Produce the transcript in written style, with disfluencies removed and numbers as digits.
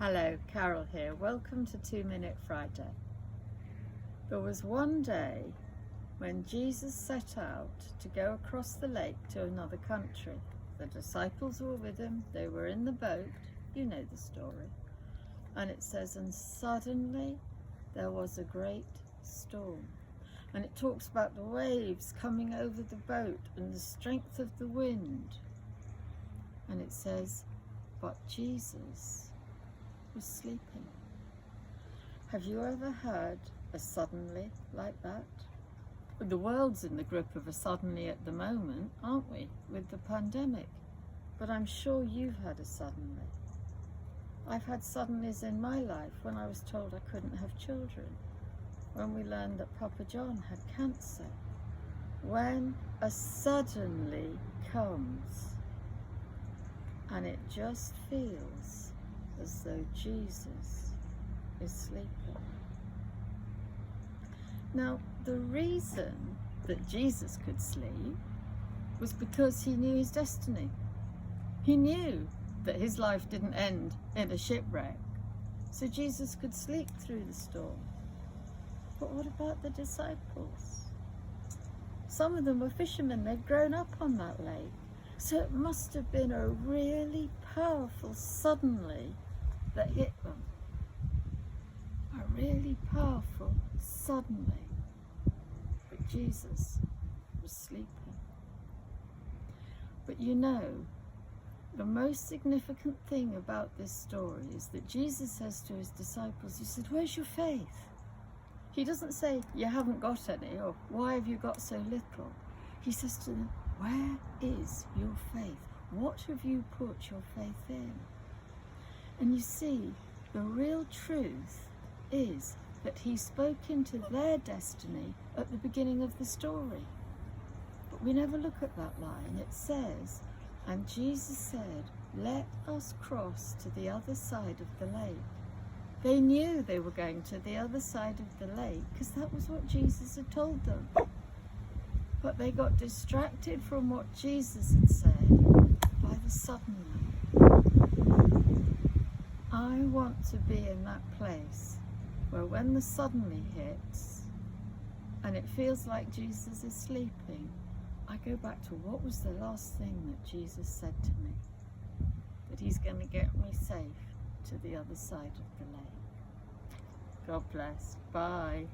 Hello, Carol here. Welcome to 2 Minute Friday. There was one day when Jesus set out to go across the lake to another country. The disciples were with him, they were in the boat, you know the story. And it says, and suddenly there was a great storm. And it talks about the waves coming over the boat and the strength of the wind. And it says, but Jesus was sleeping. Have you ever heard a suddenly like that? The world's in the grip of a suddenly at the moment, aren't we, with the pandemic? But I'm sure you've had a suddenly. I've had suddenlies in my life when I was told I couldn't have children, when we learned that Papa John had cancer. When a suddenly comes and it just feels as though Jesus is sleeping. Now, the reason that Jesus could sleep was because he knew his destiny. He knew that his life didn't end in a shipwreck, so Jesus could sleep through the storm. But what about the disciples? Some of them were fishermen, they'd grown up on that lake, so it must have been a really powerful suddenly that hit them. A really powerful suddenly. But Jesus was sleeping. But you know, the most significant thing about this story is that Jesus says to his disciples, he said, where's your faith? He doesn't say, you haven't got any, or why have you got so little? He says to them, where is your faith? What have you put your faith in? And you see, the real truth is that he spoke into their destiny at the beginning of the story. But we never look at that line. It says, and Jesus said, let us cross to the other side of the lake. They knew they were going to the other side of the lake because that was what Jesus had told them. But they got distracted from what Jesus had said by the suddenly. I want to be in that place where when the suddenly hits and it feels like Jesus is sleeping, I go back to what was the last thing that Jesus said to me? That he's going to get me safe to the other side of the lake. God bless. Bye.